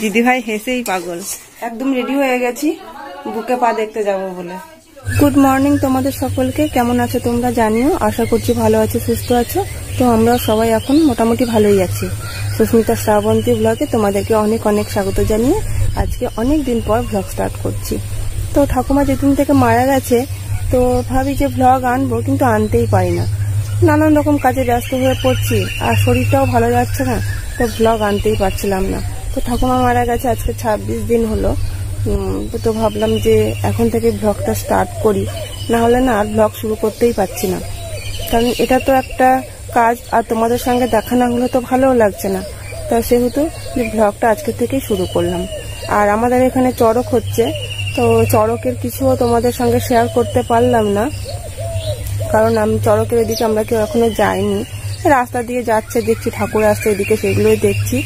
দিদিভাই হেসেই পাগল। একদম রেডি হয়ে গেছি বুকে পা দেখতে যাব বলে। গুড মর্নিং তোমাদের সকলকে, কেমন আছো তোমরা জানিও। আশা করছি ভালো আছো, সুস্থ আছো। তো আমরা সবাই এখন মোটামুটি ভালোই আছি। সুস্মিতা শ্রাবন্তী ব্লগে তোমাদেরকে অনেক অনেক স্বাগত জানিয়ে আজকে অনেক দিন পর ব্লগ স্টার্ট করছি। তো ঠাকুমা যেদিন থেকে মারা গেছে তো ভাবি যে ব্লগ আনবো, কিন্তু আনতেই পারি না, নানান রকম কাজে ব্যস্ত হয়ে পড়ছি আর শরীরটাও ভালো যাচ্ছে না, তো ব্লগ আনতেই পারছিলাম না। তো ঠাকুমা মারা গেছে আজকে 26 দিন হলো। তো ভাবলাম যে এখন থেকে ব্লগটা স্টার্ট করি, না হলে না আর ব্লগ শুরু করতেই পারছি না। কারণ এটা তো একটা কাজ, আর তোমাদের সঙ্গে দেখা না হলে তো ভালোও লাগছে না। তো সেহেতু ব্লগটা আজকে থেকেই শুরু করলাম। আর আমাদের এখানে চড়ক হচ্ছে, তো চড়কের কিছুও তোমাদের সঙ্গে শেয়ার করতে পারলাম না, কারণ আমি চড়কের এদিকে আমরা কেউ এখনো যাইনি। রাস্তা দিয়ে যাচ্ছে দেখছি, ঠাকুর আসছে এদিকে, সেগুলোই দেখছি।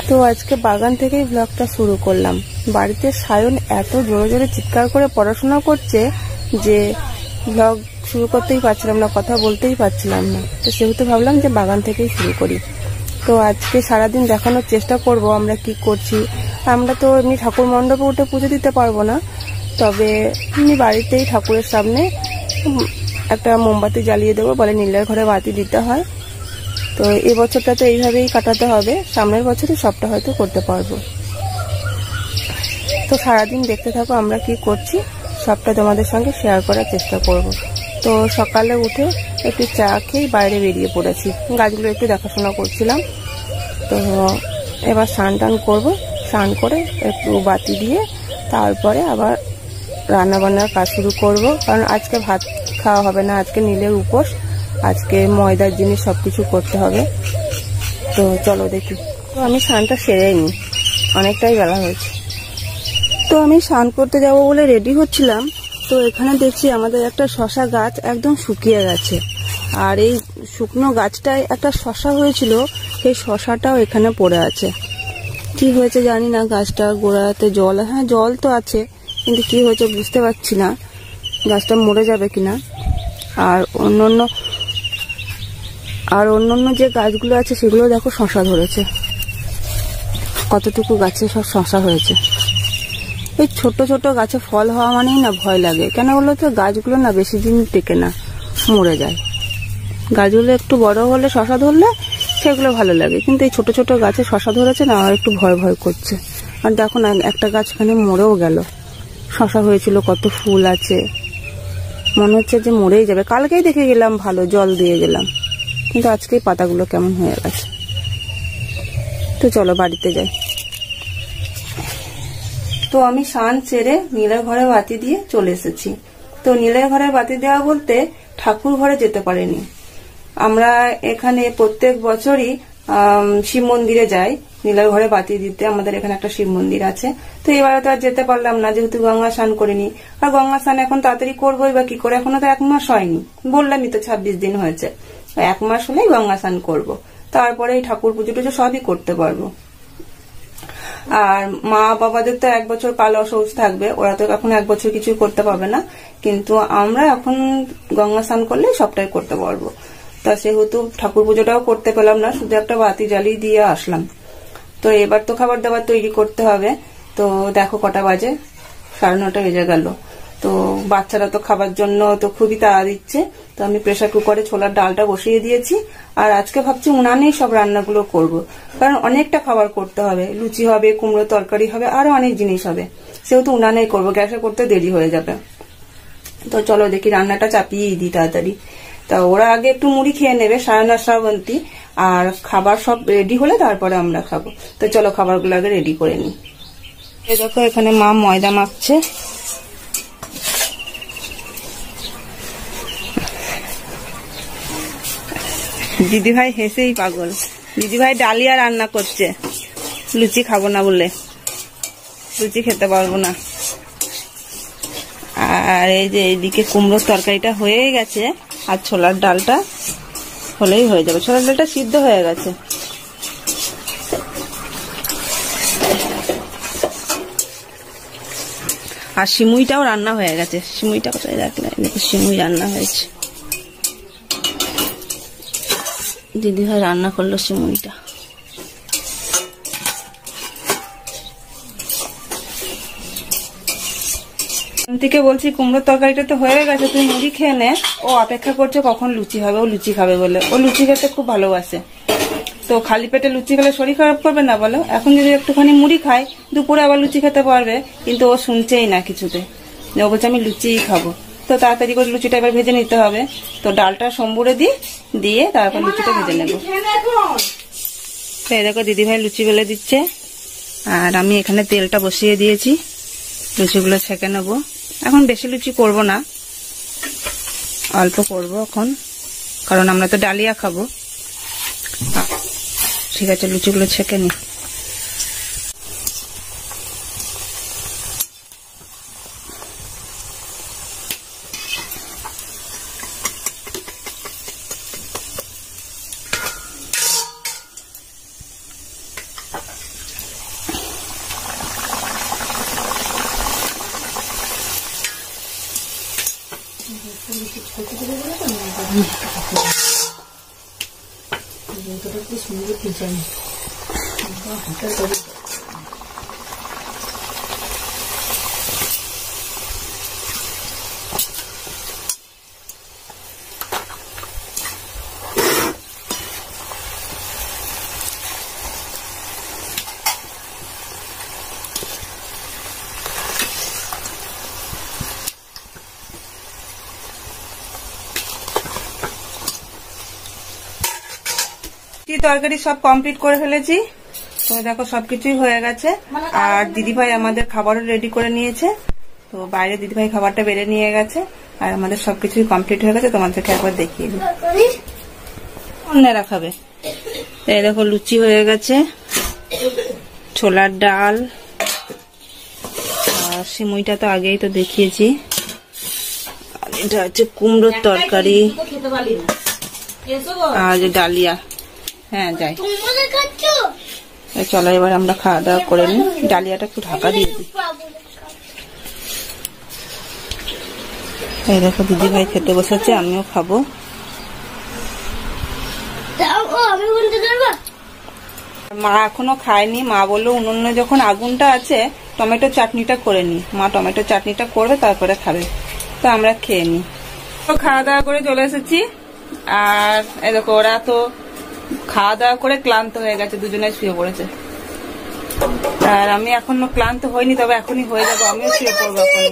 তো আজকে বাগান থেকেই ব্লগটা শুরু করলাম। বাড়িতে সায়ন এত জোরে জোরে চিৎকার করে পড়াশোনা করছে যে ব্লগ শুরু করতেই পারছিলাম না, কথা বলতেই পারছিলাম না। তো সেহেতু ভাবলাম যে বাগান থেকেই শুরু করি। তো আজকে সারাদিন দেখানোর চেষ্টা করব আমরা কি করছি। আমরা তো এমনি ঠাকুর মণ্ডপে উঠে পুজো দিতে পারবো না, তবে এমনি বাড়িতেই ঠাকুরের সামনে একটা মোমবাতি জ্বালিয়ে দেবো, বলে নীলের ঘরে বাতি দিতে হয়। তো এই বছরটা তো এইভাবেই কাটাতে হবে, সামনের বছরে সবটা হয়তো করতে পারবো। তো সারাদিন দেখতে থাকো আমরা কি করছি, সবটা তোমাদের সঙ্গে শেয়ার করার চেষ্টা করব। তো সকালে উঠে একটু চা খেয়ে বাইরে বেরিয়ে পড়েছি, গাছগুলো একটু দেখাশোনা করছিলাম। তো এবার স্নান টান করবো, স্নান করে একটু বাতি দিয়ে তারপরে আবার রান্না বান্নার কাজ শুরু করব। কারণ আজকে ভাত খাওয়া হবে না, আজকে নীলের উপোস, আজকে ময়দার জিনিস সবকিছু করতে হবে। তো চলো দেখি। তো আমি স্নানটা সেরেই নি, অনেকটাই বেলা হয়েছে। তো আমি স্নান করতে যাব বলে রেডি হচ্ছিলাম, তো এখানে দেখছি আমাদের একটা শশা গাছ একদম শুকিয়ে গেছে। আর এই শুকনো গাছটায় একটা শশা হয়েছিল, সেই শশাটাও এখানে পড়ে আছে। কি হয়েছে জানি না, গাছটা গোড়াতে জল, হ্যাঁ জল তো আছে, কিন্তু কি হয়েছে বুঝতে পারছি না, গাছটা মরে যাবে কিনা। আর অন্য যে গাছগুলো আছে সেগুলো দেখো শশা ধরেছে, কতটুকু গাছে সব শশা হয়েছে। এই ছোট ছোট গাছে ফল হওয়া মানেই না ভয় লাগে, কেন বলো তো, গাছগুলো না বেশি দিন টেকে না, মরে যায়। গাছগুলো একটু বড় হলে শশা ধরলে সেগুলো ভালো লাগে, কিন্তু এই ছোট ছোট গাছে শশা ধরেছে না, আমার একটু ভয় ভয় করছে। আর দেখো না, একটা গাছ এখানে মরেও গেল, শশা হয়েছিল, কত ফুল আছে, মনে হচ্ছে যে মরেই যাবে। কালকেই দেখে গেলাম ভালো, জল দিয়ে গেলাম, কিন্তু আজকেই পাতাগুলো কেমন হয়ে গেছে। তো চলো বাড়িতে যাই। তো আমি স্নান সেরে নীলের ঘরে বাতি দিয়ে চলে এসেছি। তো নীলের ঘরে বাতি দেওয়া বলতে ঠাকুর ঘরে যেতে পারিনি। আমরা এখানে প্রত্যেক বছরই শিব মন্দিরে যাই নীলের ঘরে বাতি দিতে, আমাদের এখানে একটা শিব মন্দির আছে। তো এবারে তো আর যেতে পারলাম না, যেহেতু গঙ্গা স্নান করিনি। আর গঙ্গা স্নান এখন তাড়াতাড়ি করবোই বা কি করে, এখনো তো 1 মাস হয়নি, বললামই তো 26 দিন হয়েছে। 1 মাস হলেই গঙ্গা স্নান করবো, তারপরে এই ঠাকুর পুজো টুজো সবই করতে পারবো। আর মা বাবাদের তো 1 বছর কাল অসৌচ থাকবে, ওরা তো এখন 1 বছর কিছু করতে পারবে না, কিন্তু আমরা এখন গঙ্গা স্নান করলে সবটাই করতে পারবো। তা সেহেতু ঠাকুর পুজোটাও করতে পেলাম না, শুধু একটা বাতি জ্বালিয়ে দিয়ে আসলাম। তো এবার তো খাবার দাবার তৈরি করতে হবে। তো দেখো কটা বাজে, 9:30 বেজে গেল। তো বাচ্চারা তো খাবার জন্য তো খুবই তাড়া দিচ্ছে। তো আমি প্রেসার কুকারে ছোলার ডালটা বসিয়ে দিয়েছি, আর আজকে ভাবছি উনানেই সব রান্নাগুলো করব, কারণ অনেকটা খাবার করতে হবে, লুচি হবে, কুমড়ো তরকারি হবে, আরো অনেক জিনিস হবে, সেহেতু উনানেই করবো, গ্যাসে করতে দেরি হয়ে যাবে। তো চলো দেখি রান্নাটা চাপিয়েই দিই তাড়াতাড়ি। তা ওরা আগে একটু মুড়ি খেয়ে নেবে, সায়ন আর শ্রাবন্তী, আর খাবার সব রেডি হলে তারপরে আমরা খাবো। তো চলো খাবারগুলো আগে রেডি করে নিই। এই দেখো এখানে মা ময়দা মাখছে। দিদিভাই হেসেই পাগল, দিদিভাই ডালিয়া রান্না করছে, লুচি খাবো না বলে, লুচি খেতে পারবো না। আর এই যে এইদিকে কুমড়োর তরকারিটা হয়ে গেছে, আর ছোলার ডালটা হলেই হয়ে যাবে, ছোলার ডালটা সিদ্ধ হয়ে গেছে। আর সিমুইটাও রান্না হয়ে গেছে, সিমুইটা কোথায় রাখলাম, সিমুই রান্না হয়েছে, দিদিভাই রান্না করলো সিমুইটা। শ্রাবন্তীকে বলছি কুমড়োর তরকারিটা তো হয়ে গেছে, তুই মুড়ি খেয়ে নে। ও অপেক্ষা করছে কখন লুচি হবে, ও লুচি খাবে বলে। ও লুচি খেতে খুব ভালোবাসে, তো খালি পেটে লুচি খেলে শরীর খারাপ করবে না বলো? এখন যদি একটুখানি মুড়ি খায় দুপুরে আবার লুচি খেতে পারবে, কিন্তু ও শুনছেই না কিছুতে। ও বলছে আমি লুচিই খাবো। তো তাড়াতাড়ি করে লুচিটা এবার ভেজে নিতে হবে। তো ডালটা সম্বুরে দিয়ে তারপর লুচিটা ভেজে নেব। এই দেখো দিদিভাই লুচি বেলে দিচ্ছে, আর আমি এখানে তেলটা বসিয়ে দিয়েছি, লুচিগুলো ছেঁকে নেব। এখন বেশি লুচি করব না, অল্প করব এখন, কারণ আমরা তো ডালিয়া খাবো। ঠিক আছে, লুচিগুলো ছেঁকে নি। তরকারি সব কমপ্লিট করে ফেলেছি, তো দেখো সবকিছুই হয়ে গেছে। আর দিদিভাই আমাদের খাবারও রেডি করে নিয়েছে, তো বাইরে দিদিভাই খাবারটা বেড়ে নিয়ে গেছে, আর আমাদের সবকিছুই কমপ্লিট হয়ে গেছে। তোমাদেরকে একবার দেখিয়ে দিই। অন্যরা খাবে। এই দেখো লুচি হয়ে গেছে, ছোলার ডাল, আর সিমুইটা তো আগেই তো দেখিয়েছি, আর এটা হচ্ছে কুমড়োর তরকারি, আর ডালিয়া। হ্যাঁ যাই, চলো এবার আমরা খাওয়া দাওয়া করে নিই। ডালিয়াটা একটু ঢাকা দিয়ে দিই। এই দেখো দিদিভাই খেতে বসেছে, আমিও খাবো। মা এখনো খায়নি, মা বললো উনুনে যখন আগুনটা আছে টমেটো চাটনিটা করে নি। মা টমেটো চাটনিটা করবে তারপরে খাবে, তো আমরা খেয়ে নি। তো খাওয়া দাওয়া করে চলে এসেছি, আর এই দেখো ওরা তো খাওয়া দাওয়া করে ক্লান্ত হয়ে গেছে, দুজনে শুয়ে পড়েছে। আর আমি এখনো ক্লান্ত হইনি, তবে এখনই হয়ে যাবো, আমিও শুয়ে পড়বো এখন।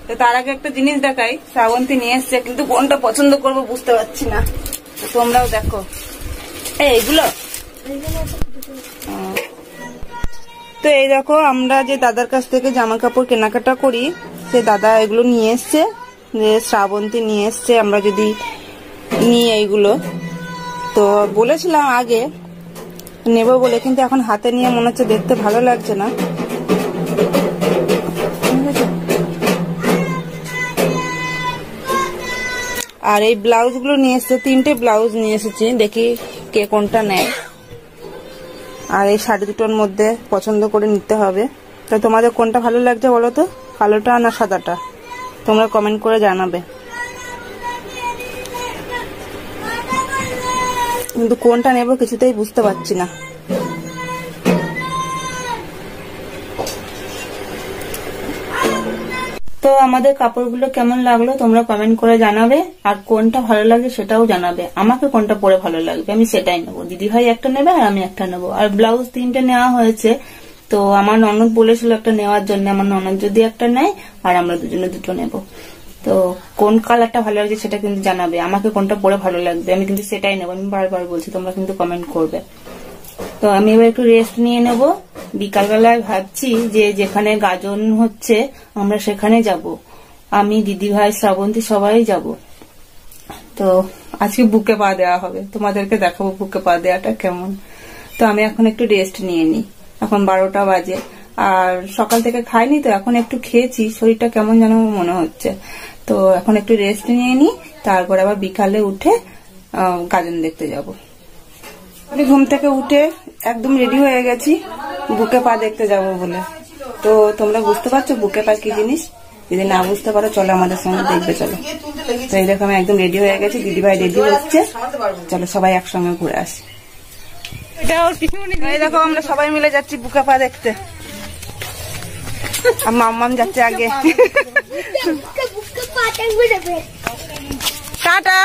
তো তার আগে একটা জিনিস দেখাই, শ্রাবন্তী নিয়ে এসছে, কিন্তু কোনটা পছন্দ করবো বুঝতে পারছি না, তোমরাও দেখো। এইগুলো তো এই দেখো, আমরা যে দাদার কাছ থেকে জামা কাপড় কেনাকাটা করি, সে দাদা এগুলো নিয়ে এসছে, যে শ্রাবন্তী নিয়ে এসছে আমরা যদি নিই এইগুলো। তো বলেছিলাম আগে নেব বলে, কিন্তু এখন হাতে নিয়ে মনে হচ্ছে দেখতে ভালো লাগছে না। আর এই ব্লাউজ গুলো নিয়ে এসছে, 3টে ব্লাউজ নিয়ে এসেছি, দেখি কে কোনটা নেয়। আর এই শাড়ি দুটোর মধ্যে পছন্দ করে নিতে হবে। তো তোমাদের কোনটা ভালো লাগছে বলো তো, কালোটা না সাদাটা? তোমরা কমেন্ট করে জানাবে। কিন্তু কোনটা নেব কিছুতেই বুঝতে পারছি না। তো আমাদের কাপড়গুলো কেমন লাগলো তোমরা কমেন্ট করে জানাবে, আর কোনটা ভালো লাগে সেটাও জানাবে। আমাকে কোনটা পরে ভালো লাগবে আমি সেটাই নেবো, দিদিভাই একটা নেবে আর আমি একটা নেবো। আর ব্লাউজ 3টে নেওয়া হয়েছে, তো আমার ননদ বলেছিল একটা নেওয়ার জন্য। আমার ননদ যদি একটা নেয় আর আমরা দুজনে দুটো নেব। তো কোন কালারটা ভালো লাগছে সেটা কিন্তু জানাবে, আমাকে কোনটা পরে ভালো লাগবে আমি কিন্তু সেটাই নেবো। আমি বারবার বলছি, তোমরা কিন্তু কমেন্ট করবে। তো আমি এবার একটু রেস্ট নিয়ে নেব। বিকালবেলায় ভাবছি যে যেখানে গাজন হচ্ছে আমরা সেখানে যাব, আমি দিদিভাই শ্রাবন্তী সবাই যাব। তো আজকে বুকে পা দেওয়া হবে, তোমাদেরকে দেখাবো বুকে পা দেওয়াটা কেমন। তো আমি এখন একটু রেস্ট নিয়ে নিই, এখন 12টা বাজে, আর সকাল থেকে খাইনি, তো এখন একটু খেয়েছি, শরীরটা কেমন যেন মনে হচ্ছে। তো এখন একটু রেস্ট নিয়ে নিই, তারপর আবার বিকালে উঠে গাজন দেখতে যাব। আমি ঘুম থেকে উঠে একদম রেডি হয়ে গেছি বুকে পা দেখতে যাব বলে। তো তোমরা বুঝতে পারছো বুকে পা কি জিনিস? যদি না বুঝতে পারো চলো আমাদের সঙ্গে দেখবে, চলো। তো এই দেখো আমি একদম রেডি হয়ে গেছি, দিদিভাই রেডি হচ্ছে, চলো সবাই একসঙ্গে ঘুরে আসি। এই দেখো আমরা সবাই মিলে যাচ্ছি বুকে পা দেখতে। আর মাম্মাম যাচ্ছে আগে। টাটা।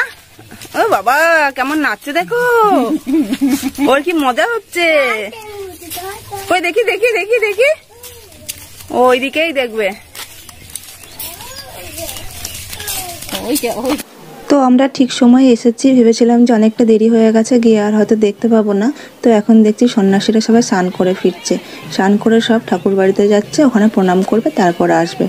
ও বাবা কেমন নাচছে দেখো, ওর কি মজা হচ্ছে। ওই দেখি দেখি দেখি দেখি, ওইদিকেই দেখবে। তো আমরা ঠিক সময় এসেছি, ভেবেছিলাম যে অনেকটা দেরি হয়ে গেছে, গিয়ে আর হয়তো দেখতে পাবো না। তো এখন দেখছি সন্ন্যাসীরা সবাই স্নান করে ফিরছে, স্নান করে সব ঠাকুর বাড়িতে যাচ্ছে, ওখানে প্রণাম করবে তারপর আসবে,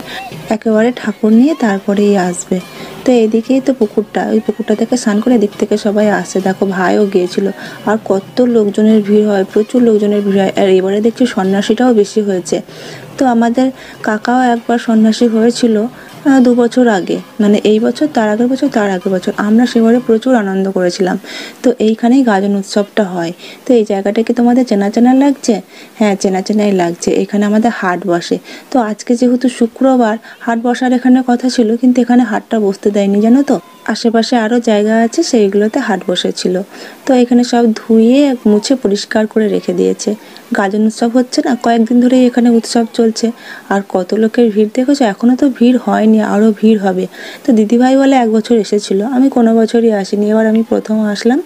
একেবারে ঠাকুর নিয়ে তারপরেই আসবে। তো এইদিকেই তো পুকুরটা, ওই পুকুরটা থেকে স্নান করে এদিক থেকে সবাই আসে। দেখো ভাইও গিয়েছিল, আর কত লোকজনের ভিড় হয়, প্রচুর লোকজনের ভিড় হয়। আর এবারে দেখছি সন্ন্যাসীটাও বেশি হয়েছে। তো আমাদের কাকাও একবার সন্ন্যাসী হয়েছিল 2 বছর আগে, মানে এই বছর, তার আগের বছর, তার আগের বছর। আমরা সেবারে প্রচুর আনন্দ করেছিলাম। তো এইখানেই গাজন উৎসবটা হয়। তো এই জায়গাটা কি তোমাদের চেনা চেনা লাগছে? হ্যাঁ, চেনা চেনাই লাগছে। এখানে আমাদের হাট বসে। তো আজকে যেহেতু শুক্রবার, হাট বসার এখানে কথা ছিল, কিন্তু এখানে হাটটা বসতে দেয়নি, জানো তো। আশেপাশে আরও জায়গা আছে, সেইগুলোতে হাট বসেছিল। তো এখানে সব ধুয়ে মুছে পরিষ্কার করে রেখে দিয়েছে। গাজন উৎসব হচ্ছে না, কয়েকদিন ধরেই এখানে উৎসব চলছে। আর কত লোকের ভিড় দেখেছো, এখনও তো ভিড় হয়নি, আরও ভিড় হবে। তো দিদিভাই বলে 1 বছর এসেছিল, আমি কোনো বছরই আসিনি, এবার আমি প্রথম আসলাম।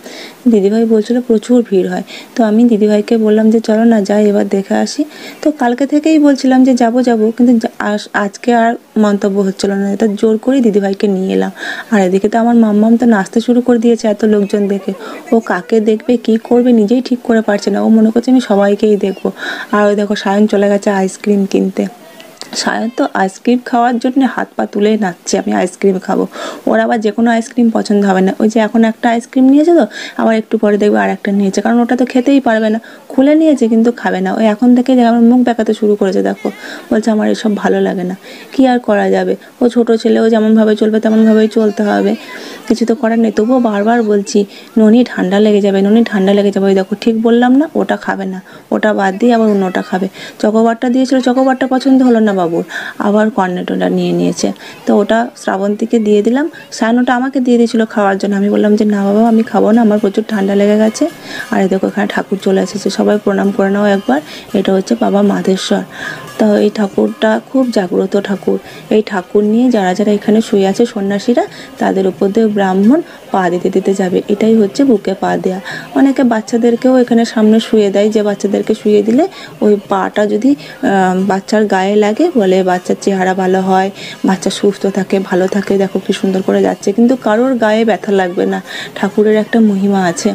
দিদিভাই বলছিল প্রচুর ভিড় হয়। তো আমি দিদিভাইকে বললাম যে চলো না যাই, এবার দেখে আসি। তো কালকে থেকেই বলছিলাম যে যাবো, কিন্তু আজকে আর মন্তব্য হচ্ছিল না, এটা জোর করেই দিদিভাইকে নিয়ে এলাম। আর এদিকে তো আমার মাম্মাম তো নাচতে শুরু করে দিয়েছে এত লোকজন দেখে। ও কাকে দেখবে, কি করবে, নিজেই ঠিক করে পারছে না। ও মনে করছে আমি সবাইকেই দেখবো। আর ওই দেখো সায়ন চলে গেছে আইসক্রিম কিনতে। সায়ন তো আইসক্রিম খাওয়ার জন্য হাত পা তুলে নাচছে, আমি আইসক্রিম খাবো। ওর আবার যে কোনো আইসক্রিম পছন্দ হবে না। ওই যে এখন একটা আইসক্রিম নিয়েছে, তো আবার একটু পরে দেখবে আর একটা নিয়েছে, কারণ ওটা তো খেতেই পারবে না। খুলে নিয়েছে কিন্তু খাবে না। ওই এখন থেকে আমার মুখ দেখাতে শুরু করেছে, দেখো বলছে আমার এসব ভালো লাগে না। কি আর করা যাবে, ও ছোটো ছেলে, ও যেমনভাবে চলবে তেমনভাবেই চলতে হবে, কিছু তো করার নেই। তবুও বারবার বলছি ননি ঠান্ডা লেগে যাবে, ননি ঠান্ডা লেগে যাবে। ওই দেখো ঠিক বললাম না, ওটা খাবে না, ওটা বাদ দিয়ে আবার অন্যটা খাবে। চকোবারটা দিয়েছিল, চকোবারটা পছন্দ হলো না বাবুর, আবার কর্নেটোটা নিয়ে নিয়েছে। তো ওটা শ্রাবন্তীকে দিয়ে দিলাম, সায়ন ওটা আমাকে দিয়ে দিয়েছিল খাওয়ার জন্য। আমি বললাম যে না বাবা, আমি খাবো না, আমার প্রচুর ঠান্ডা লেগে গেছে। আর দেখো এখানে ঠাকুর চলে এসেছে, সবাই প্রণাম করে নাও একবার। এটা হচ্ছে বাবা মাধেশ্বর। তো এই ঠাকুরটা খুব জাগ্রত ঠাকুর। এই ঠাকুর নিয়ে যারা যারা এখানে শুয়ে আছে সন্ন্যাসীরা, তাদের উপর দিয়ে ব্রাহ্মণ পা দিতে দিতে যাবে। এটাই হচ্ছে বুকে পা দেওয়া। অনেকে বাচ্চাদেরকেও এখানে সামনে শুয়ে দেয়, যে বাচ্চাদেরকে শুয়ে দিলে ওই পাটা যদি বাচ্চার গায়ে লাগে, বলে বাচ্চার চেহারা ভালো হয়, বাচ্চা সুস্থ থাকে, ভালো থাকে। দেখো কি সুন্দর করে যাচ্ছে, কিন্তু কারোর গায়ে ব্যথা লাগবে না। ঠাকুরের একটা মহিমা আছে।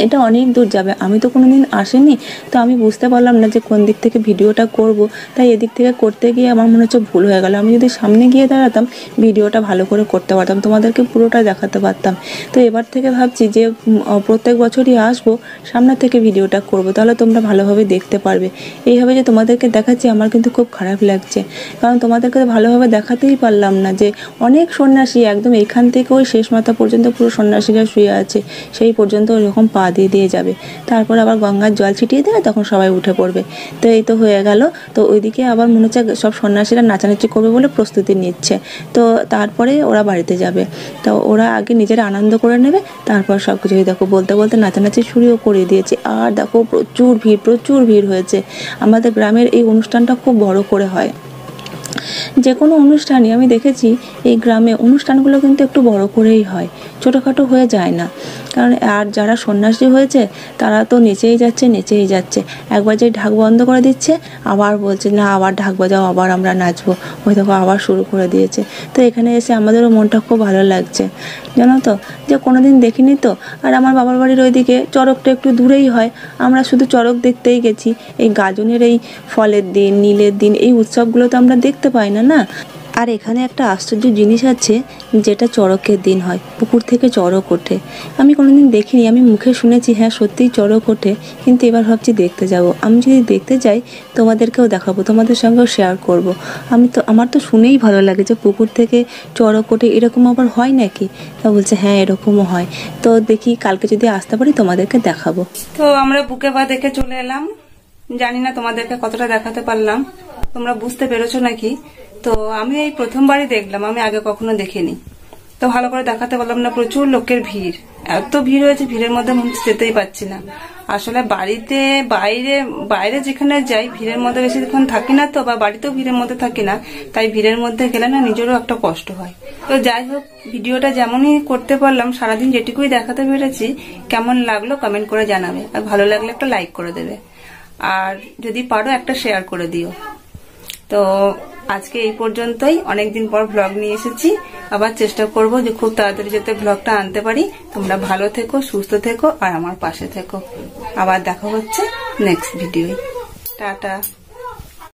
এটা অনেক দূর যাবে, আমি তো কোনোদিন আসিনি, তো আমি বুঝতে পারলাম না যে কোন দিক থেকে ভিডিওটা করব। তাই এদিক থেকে করতে গিয়ে আমার মনে হচ্ছে ভুল হয়ে গেল। আমি যদি সামনে গিয়ে দাঁড়াতাম, ভিডিওটা ভালো করে করতে পারতাম, তোমাদেরকে পুরোটা দেখাতে পারতাম। তো এবার থেকে ভাবছি যে প্রত্যেক বছরই আসবো, সামনে থেকে ভিডিওটা করব, তাহলে তোমরা ভালোভাবে দেখতে পারবে। এইভাবে যে তোমাদেরকে দেখাচ্ছি, আমার কিন্তু খুব খারাপ লাগছে, কারণ তোমাদেরকে ভালোভাবে দেখাতেই পারলাম না যে অনেক সন্ন্যাসী একদম এখান থেকে ওই শেষ মাথা পর্যন্ত পুরো সন্ন্যাসীরা শুয়ে আছে, সেই পর্যন্ত ওইরকম পা দিয়ে যাবে। তারপর আবার গঙ্গার জল ছিটিয়ে দেবে, তখন সবাই উঠে পড়বে। তো এই তো হয়ে গেল। তো ওইদিকে আবার মনে হচ্ছে সব সন্ন্যাসীরা নাচানাচি করবে বলে প্রস্তুতি নিচ্ছে। তো তারপরে ওরা বাড়িতে যাবে। তো ওরা আগে নিজেরা আনন্দ করে নেবে, তারপর সব কিছু। দেখো বলতে বলতে নাচানাচি শুরুও করে দিয়েছে। আর দেখো প্রচুর ভিড় হয়েছে। আমাদের গ্রামের এই অনুষ্ঠানটা খুব বড় করে হয়। যে কোনো অনুষ্ঠানই আমি দেখেছি, এই গ্রামে অনুষ্ঠানগুলো কিন্তু একটু বড় করেই হয়, ছোটোখাটো হয়ে যায় না। কারণ আর যারা সন্ন্যাসী হয়েছে, তারা তো নেচেই যাচ্ছে। একবার যে ঢাক বন্ধ করে দিচ্ছে, আবার বলছে না আবার ঢাক বাজাও, আবার আমরা নাচবো। ওই দেখো আবার শুরু করে দিয়েছে। তো এখানে এসে আমাদেরও মনটা খুব ভালো লাগছে, জানো তো, যে কোনোদিন দেখিনি তো। আর আমার বাবার বাড়ির ওইদিকে চড়কটা একটু দূরেই হয়, আমরা শুধু চড়ক দেখতেই গেছি। এই গাজনের এই ফলের দিন, নীলের দিন, এই উৎসবগুলো তো আমরা দেখতে পাই না। আর এখানে একটা আশ্চর্য জিনিস আছে, যেটা চড়কের দিন হয়, পুকুর থেকে চড়ক ওঠে। আমি কোনোদিন দেখিনি, আমি মুখে শুনেছি হ্যাঁ সত্যিই চড়ক ওঠে, কিন্তু এবার ভাবছি দেখতে যাব। আমি যদি দেখতে যাই, তোমাদেরকেও দেখাবো, তোমাদের সঙ্গেও শেয়ার করব। আমার তো শুনেই ভালো লাগে যে পুকুর থেকে চড়ক ওঠে, এরকম আবার হয় নাকি? তা বলছে হ্যাঁ এরকমও হয়। তো দেখি কালকে যদি আসতে পারি তোমাদেরকে দেখাবো। তো আমরা বুকে পা দেখে চলে এলাম। জানি না তোমাদেরকে কতটা দেখাতে পারলাম, তোমরা বুঝতে পেরেছো নাকি। তো আমি এই প্রথমবারই দেখলাম, আমি আগে কখনো দেখিনি। তো ভালো করে দেখাতে পারলাম না, প্রচুর লোকের ভিড়, এত ভিড় হয়েছে, ভিড়ের মধ্যে মনে হচ্ছে যেতেই পারছি না। আসলে বাড়িতে বাইরে যেখানে যাই ভিড়ের মধ্যে বেশিক্ষণ থাকি না তো, বা বাড়িতেও ভিড়ের মধ্যে থাকি না, তাই ভিড়ের মধ্যে গেলে না নিজেরও একটা কষ্ট হয়। তো যাই হোক, ভিডিওটা যেমনই করতে পারলাম, সারাদিন যেটুকুই দেখাতে পেরেছি, কেমন লাগলো কমেন্ট করে জানাবে, আর ভালো লাগলে একটা লাইক করে দেবে, আর যদি পারো একটা শেয়ার করে দিও। তো আজকে এই পর্যন্তই, অনেকদিন পর ব্লগ নিয়ে এসেছি, আবার চেষ্টা করব যে খুব তাড়াতাড়ি যাতে ব্লগটা আনতে পারি। তোমরা ভালো থেকো, সুস্থ থেকো, আর আমার পাশে থেকো। আবার দেখা হচ্ছে নেক্সট ভিডিওয়। টাটা।